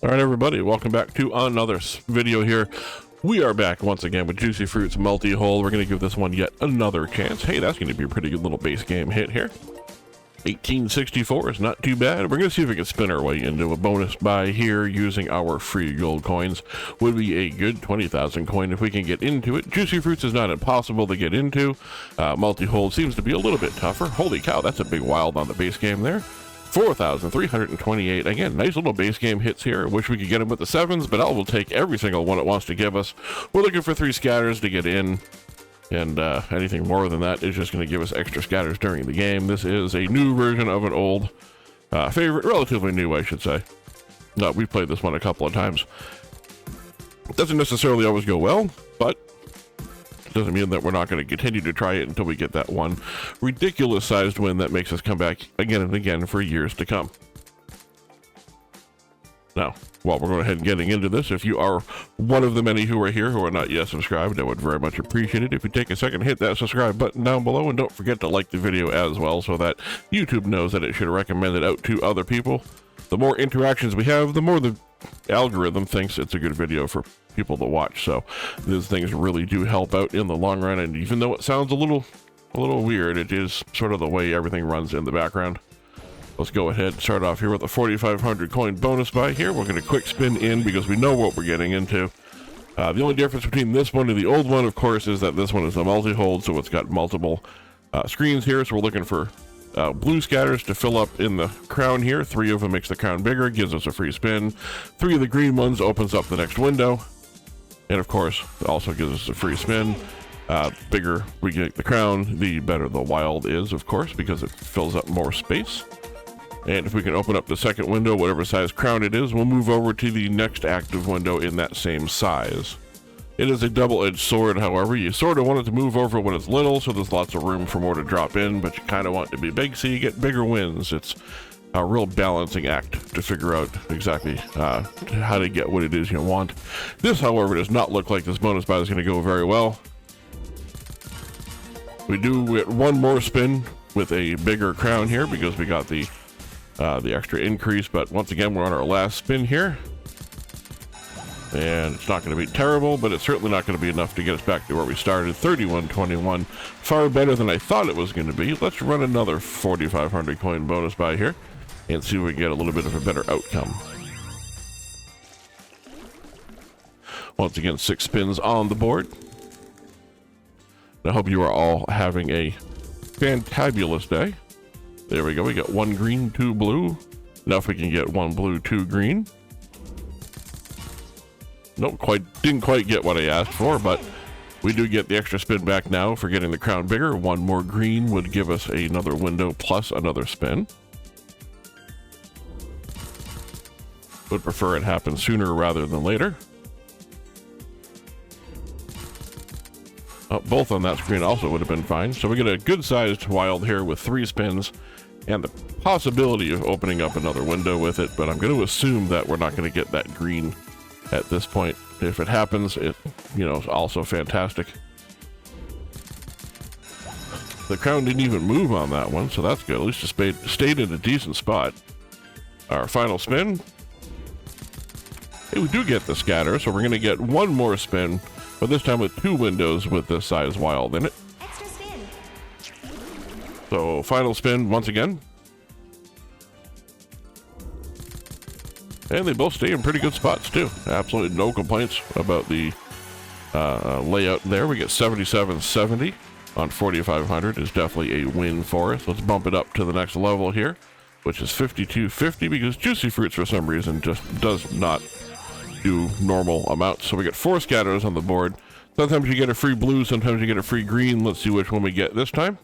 All right, everybody, welcome back to another video here. We are back once again with Juicy Fruit's Multihold. We're going to give this one yet another chance. Hey, that's going to be a pretty good little base game hit here. 1864 is not too bad. We're going to see if we can spin our way into a bonus buy here using our free gold coins. Would be a good 20,000 coin if we can get into it. Juicy Fruits is not impossible to get into. Multihold seems to be a little bit tougher. Holy cow, that's a big wild on the base game there. 4,328. Again, nice little base game hits here. Wish we could get them with the sevens, but I will take every single one it wants to give us. We're looking for 3 scatters to get in, and anything more than that is just going to give us extra scatters during the game. This is a new version of an old favorite, relatively new, I should say. No, we've played this one a couple of times. It doesn't necessarily always go well, but doesn't mean that we're not going to continue to try it until we get that one ridiculous sized win that makes us come back again and again for years to come. Now, while we're going ahead and getting into this, if you are one of the many who are here who are not yet subscribed, I would very much appreciate it if you take a second, hit that subscribe button down below, and don't forget to like the video as well so that YouTube knows that it should recommend it out to other people. The more interactions we have, the more the algorithm thinks it's a good video for people to watch. So these things really do help out in the long run, and even though it sounds a little weird, it is sort of the way everything runs in the background. Let's go ahead and start off here with a 4,500 coin bonus buy here. We're going to quick spin in because we know what we're getting into. The only difference between this one and the old one, of course, is that this one is a multi-hold, so it's got multiple screens here. So we're looking for blue scatters to fill up in the crown here. 3 of them makes the crown bigger, gives us a free spin. 3 of the green ones opens up the next window, and of course it also gives us a free spin. Bigger we get the crown, the better the wild is, of course, because it fills up more space. And if we can open up the second window, whatever size crown it is, we'll move over to the next active window in that same size. It is a double-edged sword, however. You sort of want it to move over when it's little, so there's lots of room for more to drop in, but you kind of want it to be big so you get bigger wins. It's a real balancing act to figure out exactly how to get what it is you want. This, however, does not look like this bonus buy is going to go very well. We do get one more spin with a bigger crown here because we got the extra increase, but once again, we're on our last spin here. And it's not going to be terrible, but it's certainly not going to be enough to get us back to where we started. 3121, far better than I thought it was going to be. Let's run another 4,500 coin bonus buy here and see if we can get a little bit of a better outcome. Once again, 6 spins on the board. I hope you are all having a fantabulous day. There we go. We got 1 green, 2 blue. Now if we can get 1 blue, 2 green. Nope, didn't quite get what I asked for, but we do get the extra spin back now for getting the crown bigger. 1 more green would give us another window plus another spin. Would prefer it happen sooner rather than later. Oh, both on that screen also would have been fine. So we get a good sized wild here with 3 spins and the possibility of opening up another window with it, but I'm going to assume that we're not going to get that green at this point. If it happens, it, is also fantastic. The crown didn't even move on that one, so that's good. At least it stayed in a decent spot. Our final spin. Hey, we do get the scatter, so we're going to get 1 more spin, but this time with 2 windows with this size wild in it. Extra spin. So final spin once again. And they both stay in pretty good spots too. Absolutely no complaints about the layout there. We get 7770 on 4,500 is definitely a win for us. Let's bump it up to the next level here, which is 5250, because Juicy Fruits for some reason just does not do normal amounts. So we get 4 scatters on the board. Sometimes you get a free blue, sometimes you get a free green. Let's see which one we get this time.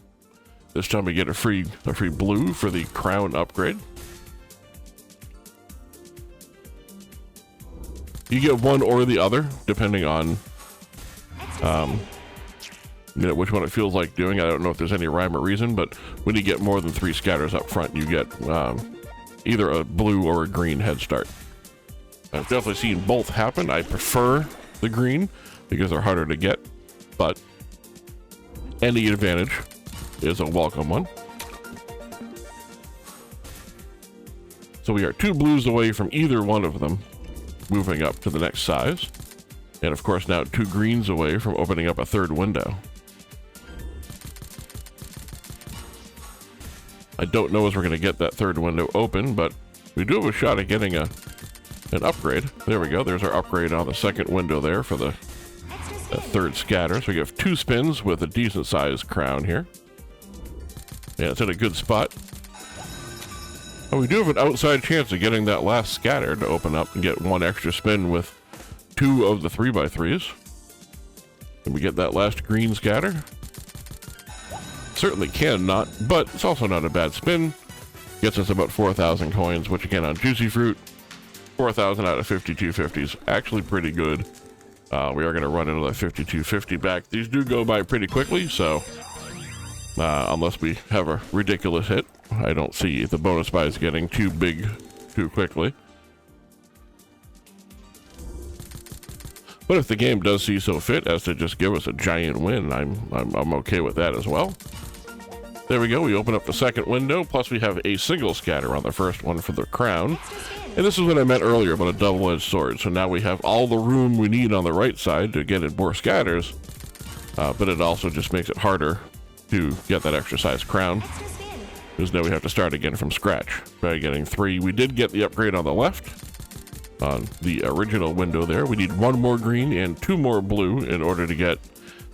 This time we get a free blue for the crown upgrade. You get one or the other, depending on which one it feels like doing. I don't know if there's any rhyme or reason, but when you get more than 3 scatters up front, you get either a blue or a green head start. I've definitely seen both happen. I prefer the green because they're harder to get, but any advantage is a welcome one. So we are 2 blues away from either one of them. moving up to the next size. And of course now 2 greens away from opening up a 3rd window. I don't know as we're going to get that 3rd window open, but we do have a shot at getting an upgrade. There we go. There's our upgrade on the 2nd window there for the 3rd scatter. So we have 2 spins with a decent sized crown here. Yeah, it's in a good spot. And we do have an outside chance of getting that last scatter to open up and get 1 extra spin with 2 of the 3x3s. And we get that last green scatter. Certainly cannot, but it's also not a bad spin. Gets us about 4,000 coins, which again on Juicy Fruit, 4,000 out of 5250 is actually pretty good. We are going to run another 5250 back. These do go by pretty quickly, so unless we have a ridiculous hit, I don't see the bonus buys getting too big too quickly. But if the game does see so fit as to just give us a giant win, I'm okay with that as well. There we go, we open up the 2nd window, plus we have a single scatter on the 1st one for the crown. And this is what I meant earlier about a double-edged sword. So now we have all the room we need on the right side to get in more scatters, but it also just makes it harder to get that extra size crown, because now we have to start again from scratch by getting 3. We did get the upgrade on the left, on the original window there. We need 1 more green and 2 more blue in order to get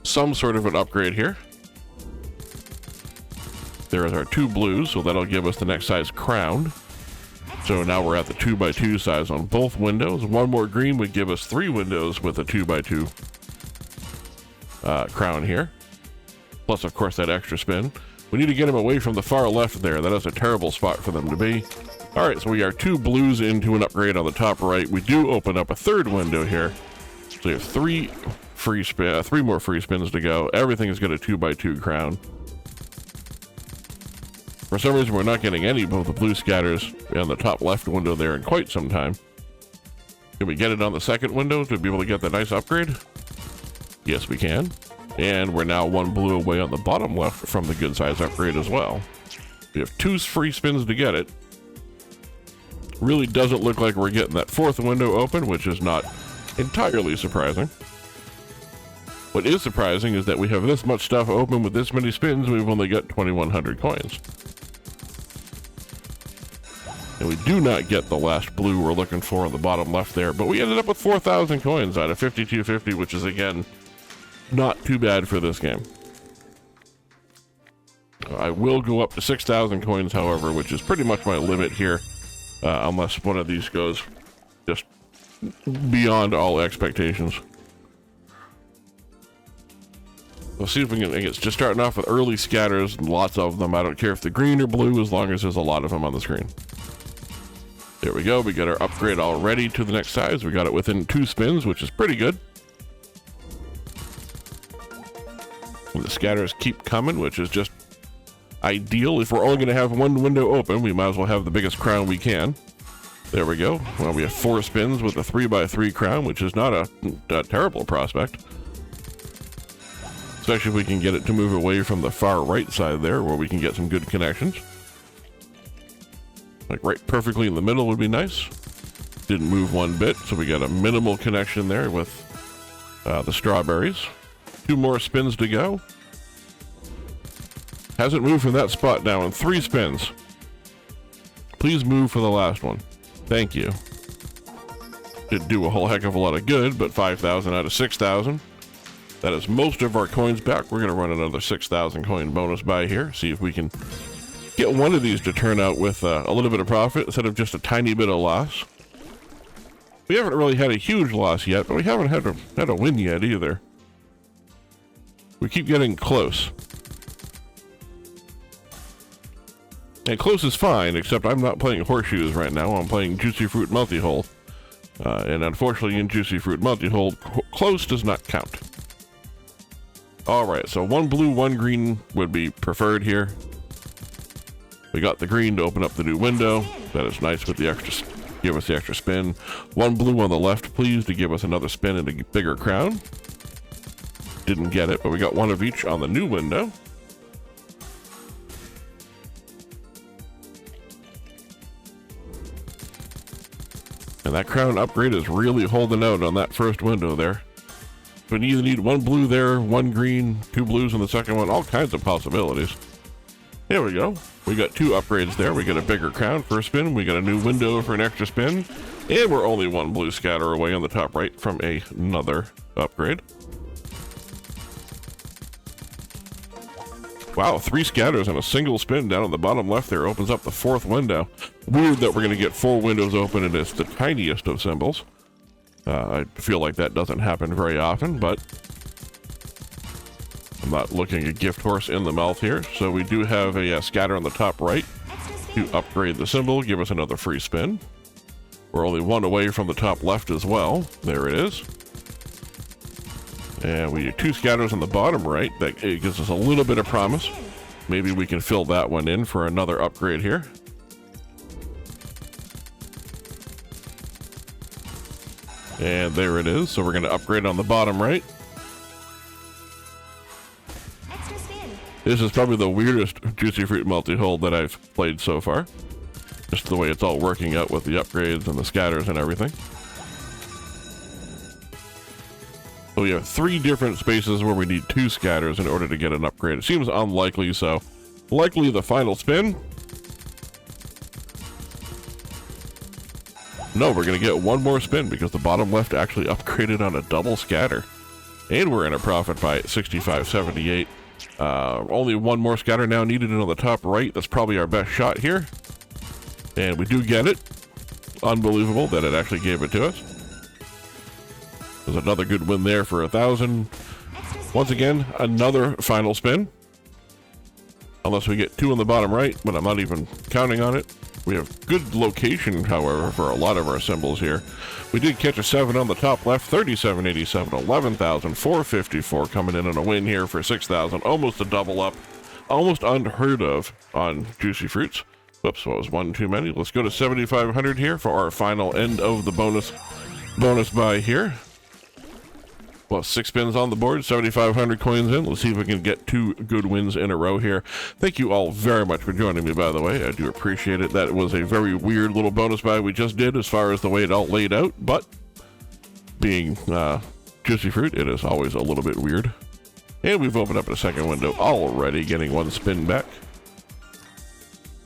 some sort of an upgrade here. There is our 2 blues, so that'll give us the next size crown. So now we're at the 2x2 size on both windows. 1 more green would give us 3 windows with a 2x2 crown here. Plus, of course, that extra spin. We need to get them away from the far left there. That is a terrible spot for them to be. All right, so we are 2 blues into an upgrade on the top right. We do open up a 3rd window here. So we have 3 more free spins to go. Everything is got a 2x2 crown. For some reason, we're not getting any of the blue scatters on the top left window there in quite some time. Can we get it on the 2nd window to be able to get the nice upgrade? Yes, we can. And we're now 1 blue away on the bottom left from the good size upgrade as well. We have 2 free spins to get it. Really doesn't look like we're getting that 4th window open, which is not entirely surprising. What is surprising is that we have this much stuff open with this many spins, and we've only got 2,100 coins. And we do not get the last blue we're looking for on the bottom left there, but we ended up with 4,000 coins out of 5250, which is, again, not too bad for this game. I will go up to 6,000 coins, however, which is pretty much my limit here, unless one of these goes just beyond all expectations. We'll see if we can. It's just starting off with early scatters, lots of them. I don't care if they're green or blue, as long as there's a lot of them on the screen. There we go. We got our upgrade already to the next size. We got it within 2 spins, which is pretty good. And the scatters keep coming, which is just ideal. If we're only going to have 1 window open, we might as well have the biggest crown we can. There we go. Well, we have 4 spins with a 3x3 crown, which is not a terrible prospect. Especially if we can get it to move away from the far right side there, where we can get some good connections. Like right perfectly in the middle would be nice. Didn't move 1 bit, so we got a minimal connection there with the strawberries. 2 more spins to go. Hasn't moved from that spot now in 3 spins. Please move for the last one. Thank you. Didn't do a whole heck of a lot of good, but 5,000 out of 6,000. That is most of our coins back. We're going to run another 6,000 coin bonus buy here. See if we can get one of these to turn out with a little bit of profit instead of just a tiny bit of loss. We haven't really had a huge loss yet, but we haven't had a win yet either. We keep getting close. And close is fine, except I'm not playing horseshoes right now. I'm playing Juicy Fruit Multihold. And unfortunately in Juicy Fruit Multihold, close does not count. Alright, so 1 blue, 1 green would be preferred here. We got the green to open up the new window. That is nice with the extra, give us the extra spin. 1 blue on the left, please, to give us another spin and a bigger crown. Didn't get it, but we got 1 of each on the new window. And that crown upgrade is really holding out on that first window there. So we either need one blue there, one green, two blues in the second one, all kinds of possibilities. Here we go. We got two upgrades there. We get a bigger crown for a spin. We got a new window for an extra spin. And we're only one blue scatter away on the top right from another upgrade. Wow, 3 scatters and a single spin down on the bottom left there opens up the 4th window. Weird that we're going to get 4 windows open and it's the tiniest of symbols. I feel like that doesn't happen very often, but I'm not looking a gift horse in the mouth here. So we do have a scatter on the top right to upgrade the symbol, give us another free spin. We're only 1 away from the top left as well. There it is. And we do 2 scatters on the bottom right. That gives us a little bit of promise. Maybe we can fill that one in for another upgrade here. And there it is. So we're going to upgrade on the bottom right. This is probably the weirdest Juicy Fruit Multihold that I've played so far. Just the way it's all working out with the upgrades and the scatters and everything. So we have 3 different spaces where we need 2 scatters in order to get an upgrade. It seems unlikely, so likely the final spin. No, we're going to get 1 more spin because the bottom left actually upgraded on a double scatter. And we're in a profit by 65.78. Only 1 more scatter now needed on the top right. That's probably our best shot here. And we do get it. Unbelievable that it actually gave it to us. There's another good win there for 1,000. Once again, another final spin. Unless we get 2 on the bottom right, but I'm not even counting on it. We have good location, however, for a lot of our symbols here. We did catch a 7 on the top left, 37.87, 11,454 coming in on a win here for 6,000. Almost a double up. Almost unheard of on Juicy Fruits. Whoops, that was 1 too many. Let's go to 7,500 here for our final end of the bonus buy here. Well, 6 spins on the board, 7,500 coins in. Let's see if we can get 2 good wins in a row here. Thank you all very much for joining me, by the way. I do appreciate it. That was a very weird little bonus buy we just did as far as the way it all laid out, but being Juicy Fruit, it is always a little bit weird. And we've opened up a second window already, getting 1 spin back.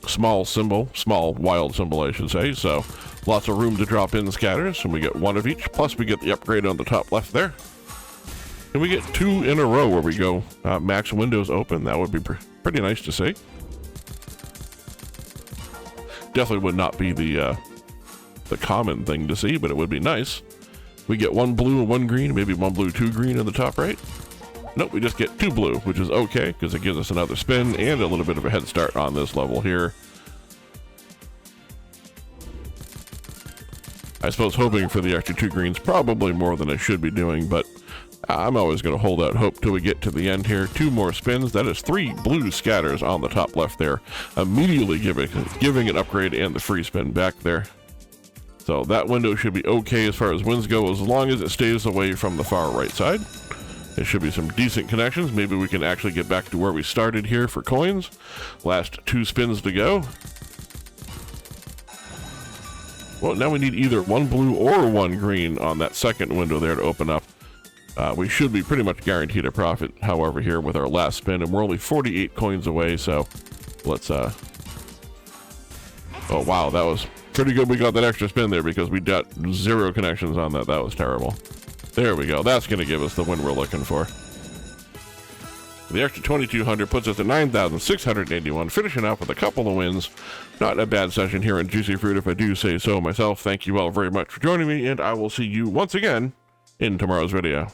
Small symbol, small wild symbol, I should say, so lots of room to drop in scatters, and we get 1 of each, plus we get the upgrade on the top left there. And we get 2 in a row where we go max windows open. That would be pretty nice to see. Definitely would not be the common thing to see, but it would be nice. We get 1 blue and 1 green, maybe 1 blue, 2 green in the top right. Nope, we just get 2 blue, which is okay, because it gives us another spin and a little bit of a head start on this level here. I suppose hoping for the extra 2 greens, probably more than I should be doing, but I'm always going to hold out hope till we get to the end here. 2 more spins. That is 3 blue scatters on the top left there. Immediately giving an upgrade and the free spin back there. So that window should be okay as far as wins go, as long as it stays away from the far right side. There should be some decent connections. Maybe we can actually get back to where we started here for coins. Last 2 spins to go. Well, now we need either 1 blue or 1 green on that second window there to open up. We should be pretty much guaranteed a profit, however, here with our last spin, and we're only 48 coins away, so let's, oh wow, that was pretty good we got that extra spin there because we got 0 connections on that. That was terrible. There we go. That's going to give us the win we're looking for. The extra 2,200 puts us at 9,681, finishing off with a couple of wins. Not a bad session here in Juicy Fruit, if I do say so myself. Thank you all very much for joining me, and I will see you once again in tomorrow's video.